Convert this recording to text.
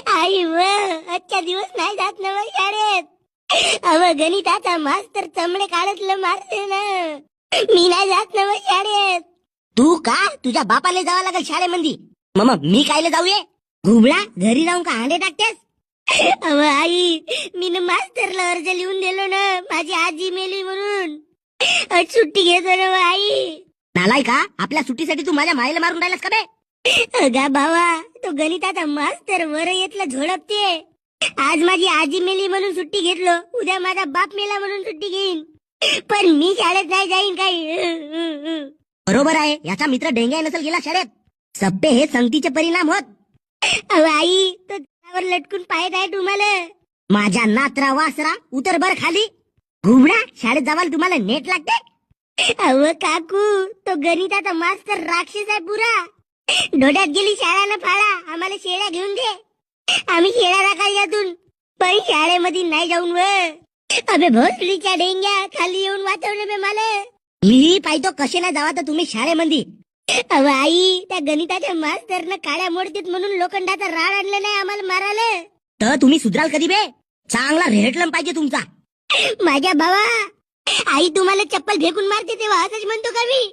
आई व आजच्या दिवस नाही जात ना शाळेत. अव गणिताचा मास्तर चमडे काढतलं मारते ना. मी नाही जात ना शाळेत. तू का तुझ्या बापाला जावं लागेल शाळेमध्ये. मग मी कायला जाऊये? घुबळा घरी जाऊन का हांडे टाकतेस? अव आई मी ना मास्तरला अर्ज लिहून दिलो ना, माझी आजी मेली म्हणून. आज सुट्टी घेतो ना आई. नालाय का आपल्या सुट्टीसाठी तू माझ्या मायला मारून राहिलास का बे? अगा भावा, तो गणिताचा मास्तर वर येतला झोडपते. आज माझी आजी मेली म्हणून सुट्टी घेतलो, उद्या माझा बाप मेला म्हणून सुट्टी घेईन. पण मी शाळेत नाही जाईन काही. बरोबर आहे, याचा मित्र डेंग्या नसेल गेला शाळेत. सप्पे हे संगतीचे परिणाम होत. अहो आई, तो झाडावर लटकून पाहत आहे तुम्हाला. माझ्या नात्रा वासरा उतर बर खाली. घुबडा शाळेत जावाल तुम्हाला नेट लागते. अव काकू, तो गणिताचा मास्तर राक्षस आहे पुरा. डोड्यात गेली शाळा ना फाळा, आम्हाला शेळ्या घेऊन दे. आम्ही शेळ्या राखाल यातून, पण शाळेमध्ये नाही जाऊन व. अबे भोसडीच्या डेंग्या, खाली येऊन वाचवणे बे मला. मी पाहितो कसे नाही जावा तर तुम्ही शाळेमध्ये. अव आई, त्या गणिताच्या मास्तरनं काड्या मोडतीत म्हणून लोखंडाचा राड आणलं नाही आम्हाला मारायला. तर तुम्ही सुधराल कधी बे? चांगला रेहटलम पाहिजे तुमचा. माझ्या भावा, आई तुम्हाला चप्पल फेकून मारते तेव्हा असंच म्हणतो का मी?